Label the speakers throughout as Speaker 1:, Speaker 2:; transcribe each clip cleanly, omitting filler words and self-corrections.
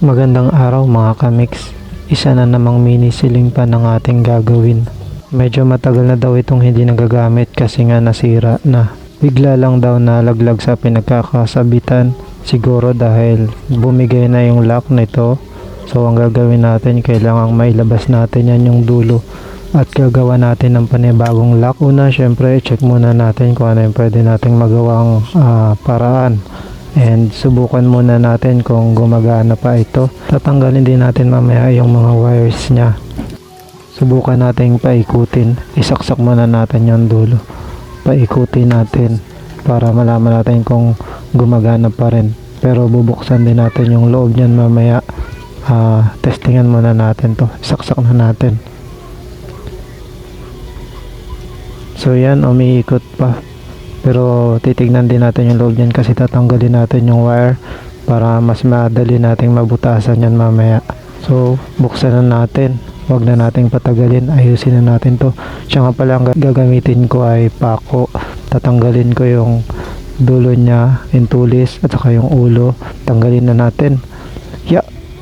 Speaker 1: Magandang araw mga kamix. Isa na namang mini ceiling fan ang ating gagawin. Medyo matagal na daw itong hindi nagagamit kasi nga nasira na. Bigla lang daw nalaglag sa pinagkakasabitan. Siguro dahil bumigay na yung lock nito. So ang gagawin natin, kailangang mailabas natin yan yung dulo. At gagawa natin ng panibagong lock. Una, syempre, check muna natin kung ano yung pwede nating magawang paraan. And subukan muna natin kung gumagana pa ito. Tatanggalin din natin mamaya yung mga wires nya. Subukan natin paikutin. Isaksak muna natin yung dulo. Paikutin natin para malaman natin kung gumagana pa rin. Pero bubuksan din natin yung loob nyan mamaya. Testingan muna natin to. Isaksak na natin. So yan, umiikot pa. Pero titignan din natin yung loob niyan kasi tatanggalin natin yung wire para mas madali nating mabutasan yan mamaya. So buksan na natin. Huwag na nating patagalin. Ayusin na natin to. Siya nga pala ang gagamitin ko ay pako. Tatanggalin ko yung dulo niya, yung tulis at saka yung ulo. Tanggalin na natin.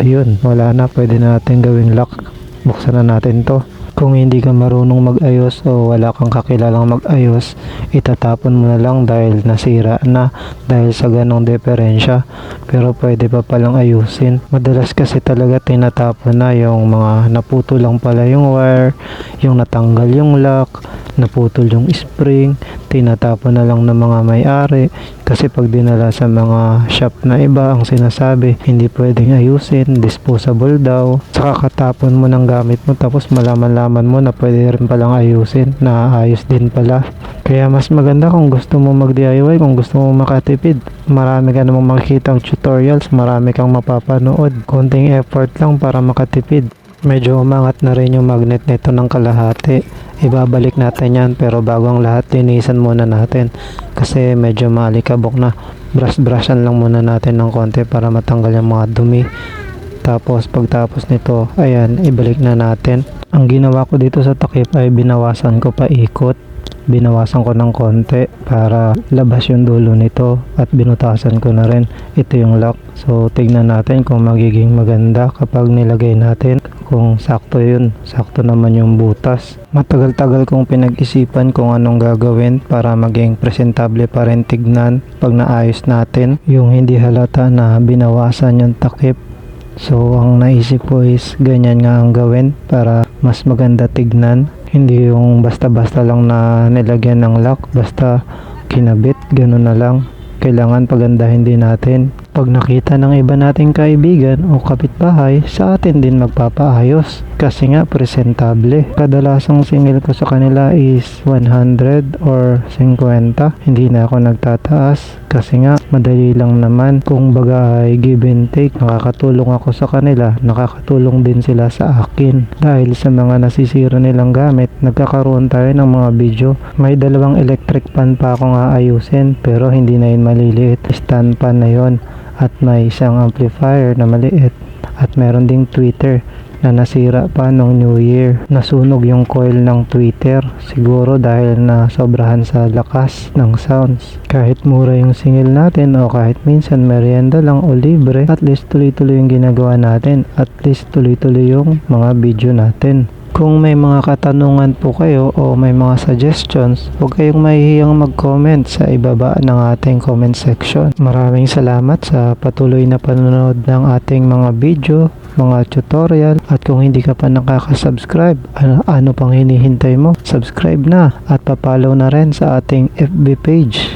Speaker 1: Ayun, wala na. Pwede na natin gawing lock. Buksan na natin to. Kung hindi ka marunong mag-ayos o wala kang kakilalang mag-ayos, itatapon mo na lang dahil nasira na dahil sa ganong diferensya. Pero pwede pa palang ayusin. Madalas kasi talaga tinatapon na yung mga naputol lang pala yung wire, yung natanggal yung lock, naputol yung spring, tinatapon na lang ng mga may-ari. Kasi pag dinala sa mga shop na iba, ang sinasabi, hindi pwedeng ayusin, disposable daw. Saka katapon mo ng gamit mo tapos malaman-laman mo na pwede rin palang ayusin, na ayos din pala. Kaya mas maganda kung gusto mo mag-DIY, kung gusto mo makatipid. Marami ka namang makikitang tutorials, marami kang mapapanood. Konting effort lang para makatipid. Medyo umangat na rin yung magnet nito ng kalahati. Ibabalik natin yan, pero bago ang lahat, linisan muna natin kasi medyo maalikabok na. Brush-brushan lang muna natin ng konti para matanggal yung mga dumi. Tapos pagtapos nito, ayan, ibalik na natin. Ang ginawa ko dito sa takip ay binawasan ko pa ikot. Binawasan ko ng konti para labas yung dulo nito at binutasan ko na rin. Ito yung lock. So tignan natin kung magiging maganda kapag nilagay natin, kung sakto yun, sakto naman yung butas. Matagal-tagal kong pinag-isipan kung anong gagawin para maging presentable pa rin tignan pag naayos natin, yung hindi halata na binawasan yung takip. So ang naisip ko is ganyan nga ang gawin para mas maganda tignan. Hindi yung basta-basta lang na nilagyan ng lock, basta kinabit, gano'n na lang. Kailangan pagandahin din natin. Pag nakita ng iba nating kaibigan o kapitbahay, sa atin din magpapaayos. Kasi nga presentable. Kadalasang singil ko sa kanila is 100 or 50. Hindi na ako nagtataas. Kasi nga madali lang naman. Kung baga ay give and take, nakakatulong ako sa kanila. Nakakatulong din sila sa akin. Dahil sa mga nasisira nilang gamit, nagkakaroon tayo ng mga video. May dalawang electric pan pa akong aayusin, pero hindi na yun maliliit. Stand pan na yun. At may isang amplifier na maliit. At meron ding tweeter na nasira pa nung New Year. Nasunog yung coil ng tweeter. Siguro dahil na sobrahan sa lakas ng sounds. Kahit mura yung singil natin o kahit minsan merienda lang o libre, at least tuloy-tuloy yung ginagawa natin. At least tuloy-tuloy yung mga video natin. Kung may mga katanungan po kayo o may mga suggestions, huwag kayong mahihiyang mag-comment sa ibaba ng ating comment section. Maraming salamat sa patuloy na panonood ng ating mga video, mga tutorial, at kung hindi ka pa nakaka-subscribe, ano pang hinihintay mo? Subscribe na at papalaw na rin sa ating FB page.